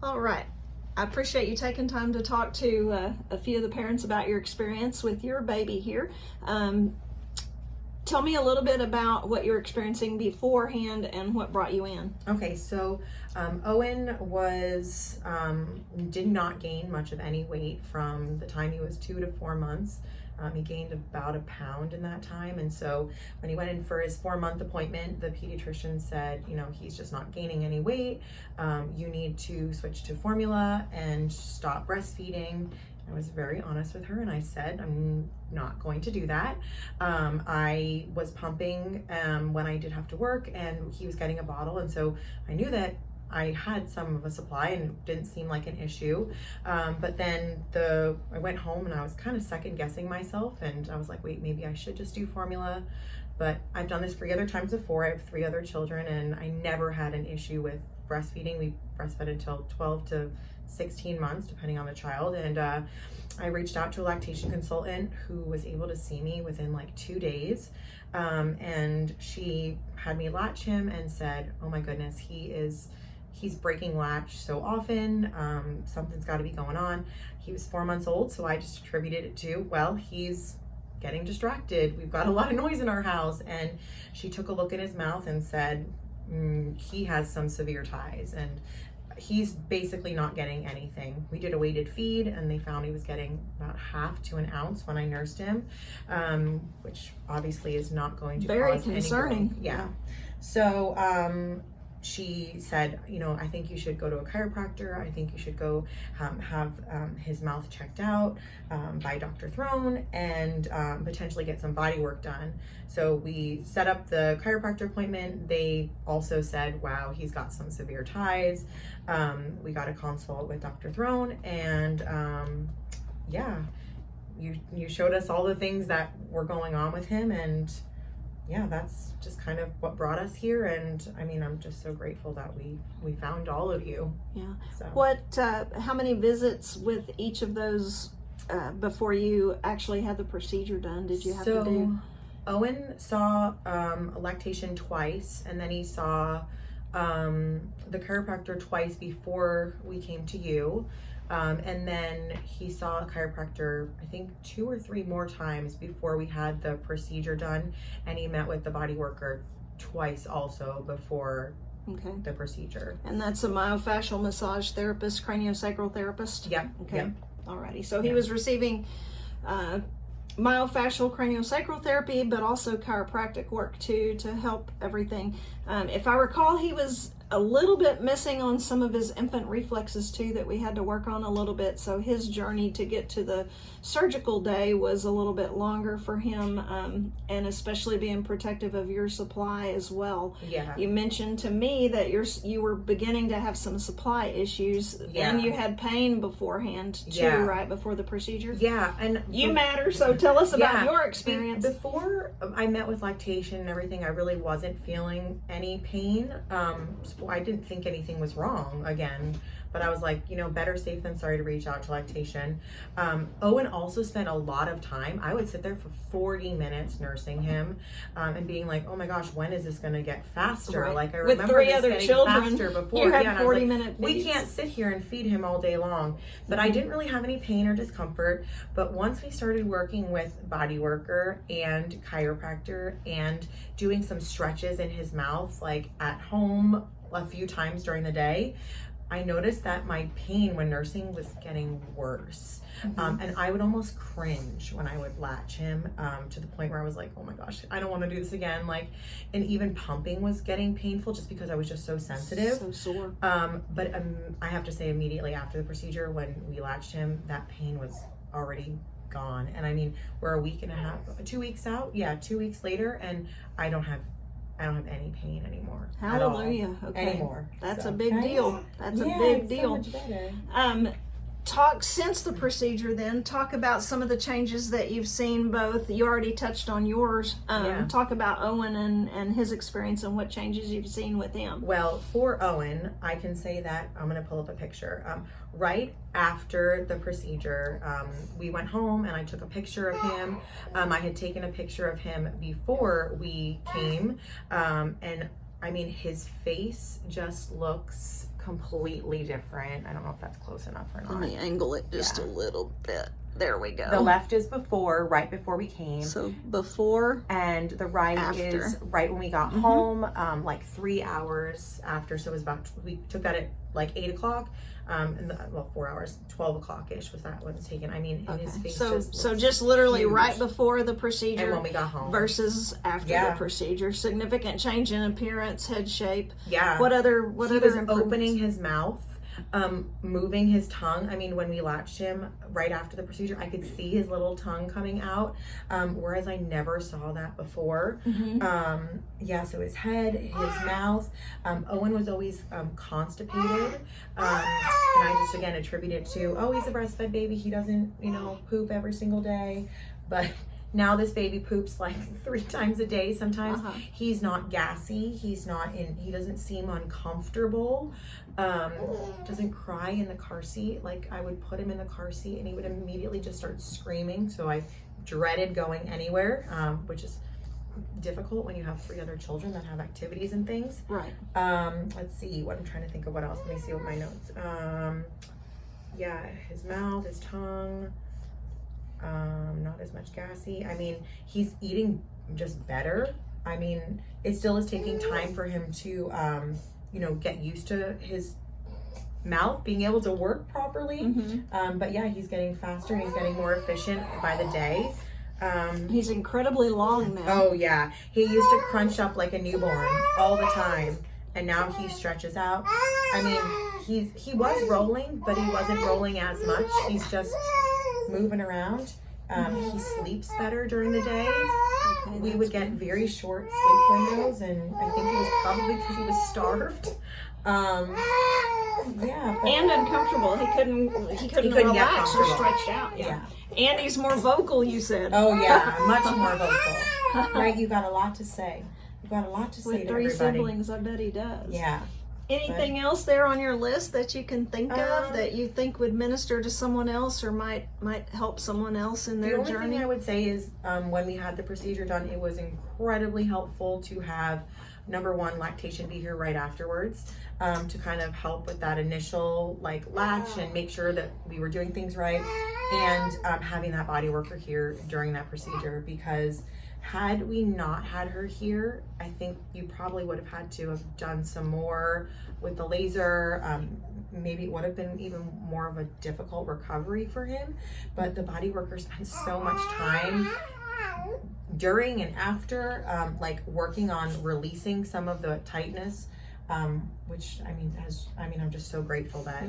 All right. I appreciate you taking time to talk to a few of the parents about your experience with your baby here. Tell me a little bit about what you were experiencing beforehand and what brought you in. Okay, so Owen did not gain much of any weight from the time he was 2 to 4 months. He gained about a pound in that time. And so when he went in for his 4-month appointment, the pediatrician said, he's just not gaining any weight. You need to switch to formula and stop breastfeeding. I was very honest with her and I said, I'm not going to do that. I was pumping when I did have to work, and he was getting a bottle. And so I knew that I had some of a supply and it didn't seem like an issue. But then I went home and I was kind of second guessing myself, and I was like, wait, maybe I should just do formula. But I've done this 3 other times before. I have 3 other children and I never had an issue with breastfeeding. We breastfed until 12 to 16 months, depending on the child. And I reached out to a lactation consultant who was able to see me within like 2 days. And she had me latch him and said, oh my goodness, he's breaking latch so often. Something's got to be going on. He was 4 months old, so I just attributed it to, well, he's getting distracted. We've got a lot of noise in our house. And she took a look in his mouth and said, he has some severe ties and he's basically not getting anything. We did a weighted feed and they found he was getting about half to an ounce when I nursed him, which obviously is not going to very cause concerning. any growth. Yeah. So she said, I think you should go to a chiropractor. I think you should go have his mouth checked out by Dr. Throne and potentially get some body work done. So we set up the chiropractor appointment. They also said, wow, he's got some severe ties. We got a consult with Dr. Throne, and yeah, you showed us all the things that were going on with him, and yeah, that's just kind of what brought us here. And I mean, I'm just so grateful that we found all of you. Yeah. So How many visits with each of those before you actually had the procedure done did you have to do? Owen saw lactation twice, and then he saw the chiropractor twice before we came to you. And then he saw a chiropractor, I think 2 or 3 more times before we had the procedure done. And he met with the body worker twice also before the procedure. And that's a myofascial massage therapist, craniosacral therapist? Yep. Okay. Yep. Alrighty. So he was receiving myofascial craniosacral therapy, but also chiropractic work too to help everything. If I recall, he was a little bit missing on some of his infant reflexes too that we had to work on a little bit. So his journey to get to the surgical day was a little bit longer for him, and especially being protective of your supply as well. Yeah. You mentioned to me that you were beginning to have some supply issues, and you had pain beforehand too, right before the procedure. Yeah, and you matter. So tell us about your experience. Before I met with lactation and everything, I really wasn't feeling any pain. So I didn't think anything was wrong again, but I was like, better safe than sorry to reach out to lactation. Owen also spent a lot of time. I would sit there for 40 minutes nursing him, and being like, oh my gosh, when is this going to get faster? Right. Like I remember with 3 this other getting children, faster before. you had 40 minutes. We can't sit here and feed him all day long. But I didn't really have any pain or discomfort. But once we started working with body worker and chiropractor and doing some stretches in his mouth, like at home a few times during the day, I noticed that my pain when nursing was getting worse. And I would almost cringe when I would latch him, to the point where I was like, oh my gosh, I don't want to do this again. And even pumping was getting painful just because I was just so sensitive. So sore. But I have to say, immediately after the procedure, when we latched him, that pain was already gone. And I mean, we're a week and a half, 2 weeks out. Yeah, 2 weeks later, and I don't have any pain anymore. Hallelujah. Okay. Anymore. That's a big deal. That's a big deal. So much better. Talk since the procedure then, talk about some of the changes that you've seen both. You already touched on yours. Talk about Owen and his experience and what changes you've seen with him. Well, for Owen, I can say that, I'm going to pull up a picture. Right after the procedure, we went home and I took a picture of him. I had taken a picture of him before we came, and I mean, his face just looks completely different. I don't know if that's close enough or not. Let me angle it just a little bit. There we go. The left is before, right before we came. So before, and the right after. Is right when we got home, like 3 hours after. So it was about, we took that at like 8 o'clock. And 4 hours, 12 o'clock-ish was that when it was taken. I mean, his face so just literally huge. Right before the procedure And when we got home. versus after the procedure. Significant change in appearance, head shape. Yeah. What other he was opening his mouth, moving his tongue. I mean, when we latched him right after the procedure, I could see his little tongue coming out, whereas I never saw that before. So his head, his mouth. Owen was always constipated, and I just again attribute it to, oh, he's a breastfed baby, he doesn't, poop every single day. But now this baby poops like 3 times a day sometimes. He's not gassy. He doesn't seem uncomfortable. Doesn't cry in the car seat. Like, I would put him in the car seat and he would immediately just start screaming. So I dreaded going anywhere, which is difficult when you have 3 other children that have activities and things. Right. Let's see what I'm trying to think of. What else? Let me see what my notes. His mouth, his tongue. Not as much gassy. I mean, he's eating just better. I mean, it still is taking time for him to, get used to his mouth being able to work properly. But yeah, he's getting faster and he's getting more efficient by the day. He's incredibly long now. Oh yeah. He used to crunch up like a newborn all the time. And now he stretches out. I mean, he was rolling, but he wasn't rolling as much. He's just moving around. He sleeps better during the day. We would get very short sleep windows, and I think it was probably because he was starved. And uncomfortable. He couldn't relax or stretch out. Yeah. And he's more vocal, you said. Oh yeah, much more vocal. Right, you got a lot to say. You got a lot to say With to 3 everybody. siblings, I bet he does. Yeah. Anything else there on your list that you can think of that you think would minister to someone else or might help someone else in their journey? The only thing I would say is when we had the procedure done, it was incredibly helpful to have, number one, lactation be here right afterwards, to kind of help with that initial latch and make sure that we were doing things right, and having that body worker here during that procedure, because had we not had her here, I think you probably would have had to have done some more with the laser. Maybe it would have been even more of a difficult recovery for him. But the body worker spent so much time during and after, working on releasing some of the tightness, which I'm just so grateful that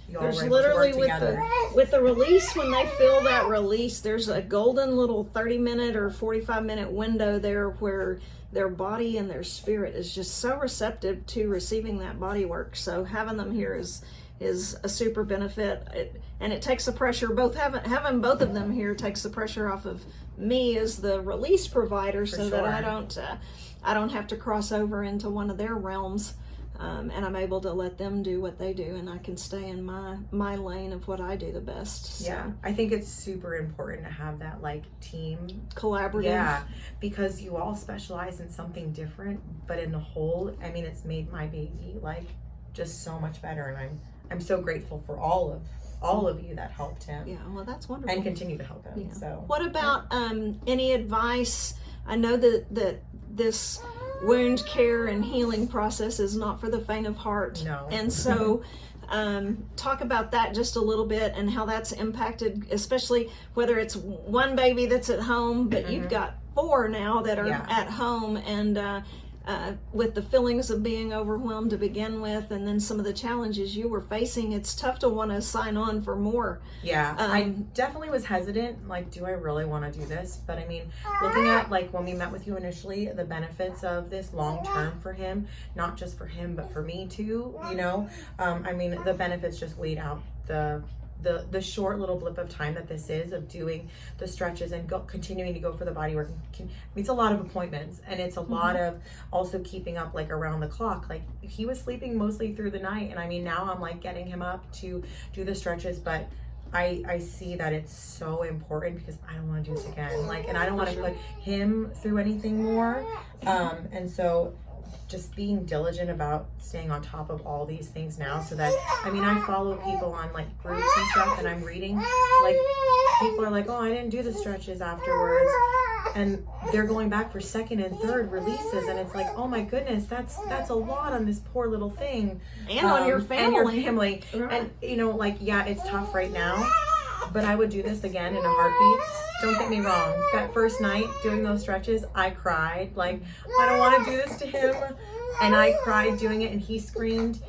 you all were able to work together. With the release, when they feel that release, there's a golden little 30-minute or 45-minute window there where their body and their spirit is just so receptive to receiving that body work. So having them here is a super benefit, and it takes the pressure. Having both of them here takes the pressure off of me as the release provider, that I don't have to cross over into one of their realms. And I'm able to let them do what they do, and I can stay in my lane of what I do the best. So. Yeah, I think it's super important to have that team collaborative. Yeah, because you all specialize in something different, but in the whole, it's made my baby just so much better, and I'm so grateful for all of you that helped him. Yeah, well, that's wonderful, and continue to help him. Yeah. So, what about any advice? I know that this wound care and healing process is not for the faint of heart. No. And so talk about that just a little bit and how that's impacted, especially whether it's one baby that's at home, but you've got 4 now that are at home, and with the feelings of being overwhelmed to begin with, and then some of the challenges you were facing, it's tough to want to sign on for more. Yeah, I definitely was hesitant. Do I really want to do this? But looking at when we met with you initially, the benefits of this long term for him, not just for him, but for me too, the benefits just weighed out the short little blip of time that this is of doing the stretches and continuing to go for the body work. It's a lot of appointments, and it's a lot of also keeping up around the clock. He was sleeping mostly through the night, and now I'm getting him up to do the stretches, but I see that it's so important because I don't want to do this again. And I don't want to put him through anything more. And so just being diligent about staying on top of all these things now, so that, I mean, I follow people on like groups and stuff, and I'm reading, like, people are like, oh, I didn't do the stretches afterwards, and they're going back for second and third releases, and it's like, oh my goodness, that's a lot on this poor little thing, and on your family. Right. And you know, like, yeah, it's tough right now, but I would do this again in a heartbeat. Don't get me wrong, that first night doing those stretches, I cried, like, I don't want to do this to him, and I cried doing it, and he screamed.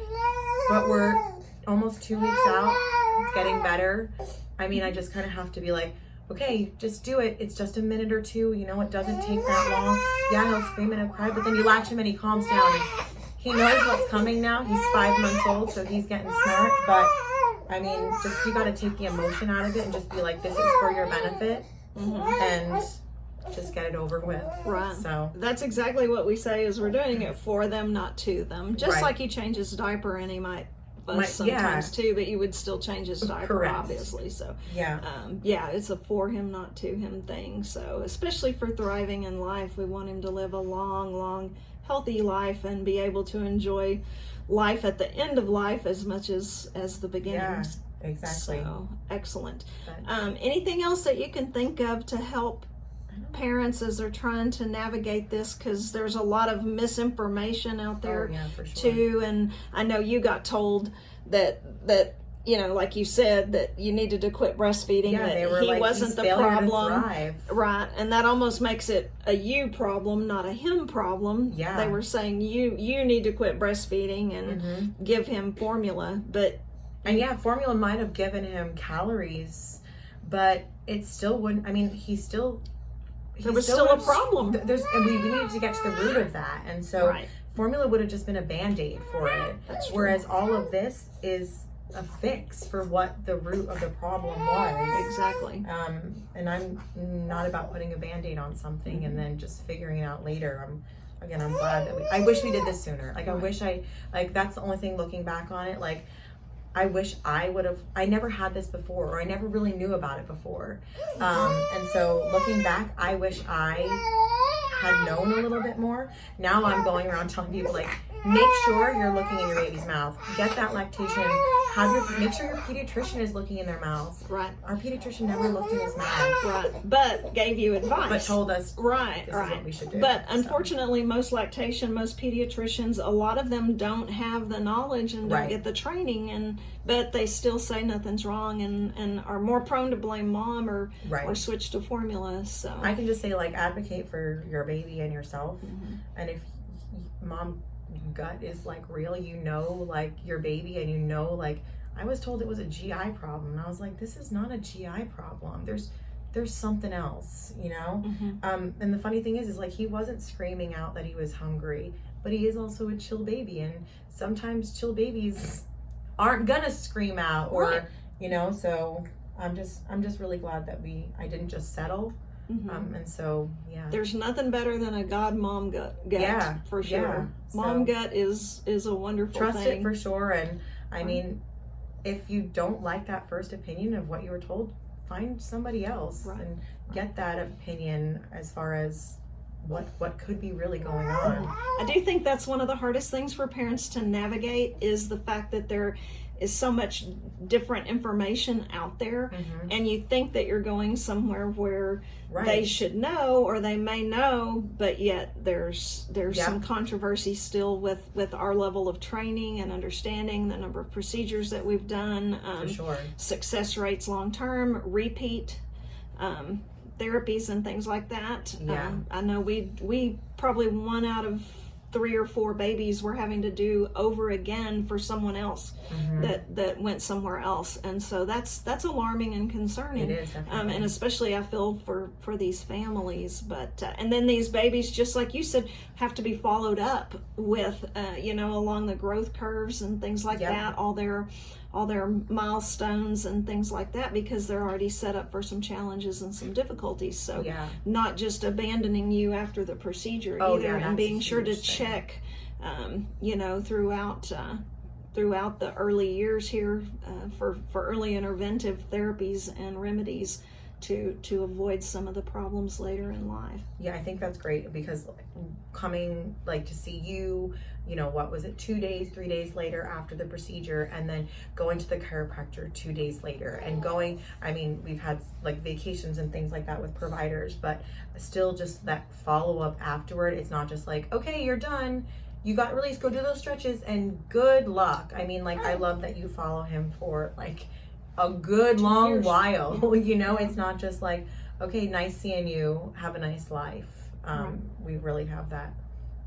But we're almost 2 weeks out, it's getting better. I mean, I just kind of have to be like, okay, just do it. It's just a minute or two. You know, it doesn't take that long. Yeah, he'll scream and he'll cry, but then you latch him and he calms down. And he knows what's coming now. He's 5 months old, so he's getting smart. But, I mean, just you got to take the emotion out of it and just be like, this is for your benefit. And just get it over with. Right. So that's exactly what we say, is we're doing it for them, not to them. Just Right. like you change his diaper, and he might fuss sometimes too, but you would still change his diaper, Correct. obviously. So yeah. yeah, it's a for him, not to him thing. So especially for thriving in life, we want him to live a long, healthy life and be able to enjoy life at the end of life as much as the beginnings. Yeah, exactly. So excellent. But, anything else that you can think of to help parents as they're trying to navigate this, because there's a lot of misinformation out there for sure. too, and I know you got told that you know, like you said, that you needed to quit breastfeeding, Yeah, that they were he like, wasn't he's the failure to problem, thrive. right? And that almost makes it a you problem, not a him problem. Yeah. They were saying you need to quit breastfeeding and give him formula, but And yeah, formula might have given him calories, but it still wouldn't. I mean, there was still a problem. And we needed to get to the root of that, and so Right. formula would have just been a Band-Aid for it. That's true. Whereas all of this is a fix for what the root of the problem was. Exactly. And I'm not about putting a Band-Aid on something and then just figuring it out later. I'm glad that I wish we did this sooner. Like, I wish that's the only thing looking back on it. Like, I wish I never had this before, or I never really knew about it before. And so looking back, I wish I had known a little bit more. Now I'm going around telling people, like, make sure you're looking in your baby's mouth. Get that lactation. Make sure your pediatrician is looking in their mouth. Right. Our pediatrician never looked in his mouth. Right. But gave you advice. But told us, right, this right. is what we should do. But unfortunately, most pediatricians, a lot of them don't have the knowledge and don't Right. get the training, but they still say nothing's wrong and are more prone to blame mom or switch to formula. So I can just say, like, advocate for your baby and yourself. And if mom gut is like real, you know, like your baby, and you know, like, I was told it was a GI problem, and I was like, this is not a GI problem. There's something else, you know. And the funny thing is like, he wasn't screaming out that he was hungry, but he is also a chill baby, and sometimes chill babies aren't gonna scream out, or you know. So I'm just really glad that I didn't just settle. And so, yeah. There's nothing better than a God mom gut. Yeah, for sure. Yeah. Mom gut is a wonderful trust thing. it for sure. And I mean, if you don't like that first opinion of what you were told, find somebody else and get that opinion as far as what could be really going on. I do think that's one of the hardest things for parents to navigate, is the fact that there is so much different information out there, and you think that you're going somewhere where they should know, or they may know, but yet there's some controversy still with our level of training and understanding, the number of procedures that we've done, for sure. Success rates long term, repeat therapies and things like that. I know we probably 1 out of 3 or 4 babies we're having to do over again for someone else that went somewhere else, and so that's alarming and concerning. It is, definitely. And especially I feel for these families, but and then these babies, just like you said, have to be followed up with along the growth curves and things like that, all their milestones and things like that, because they're already set up for some challenges and some difficulties. So not just abandoning you after the procedure either, and being sure to check, throughout the early years here for early interventive therapies and remedies to avoid some of the problems later in life. Yeah, I think that's great, because coming like to see you, what was it, 2 days, 3 days later after the procedure, and then going to the chiropractor 2 days later, and we've had like vacations and things like that with providers, but still just that follow-up afterward. It's not just like, okay, you're done, you got released, go do those stretches and good luck. I love that you follow him for like a good long while. It's not just like, okay, nice seeing you, have a nice life. We really have that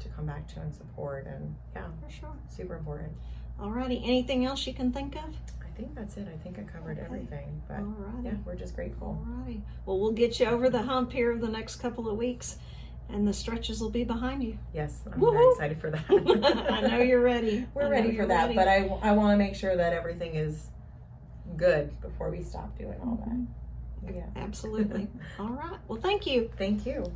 to come back to and support, and yeah, for sure, super important. Alrighty, anything else you can think of? I think that's it. I think I covered everything, but Alrighty. yeah, we're just grateful. Alrighty, well, we'll get you over the hump here the next couple of weeks, and the stretches will be behind you. Yes, I'm very excited for that. I know you're ready. We're ready for that, but I want to make sure that everything is good before we stop doing all that. Yeah, absolutely. All right, well, thank you. Thank you.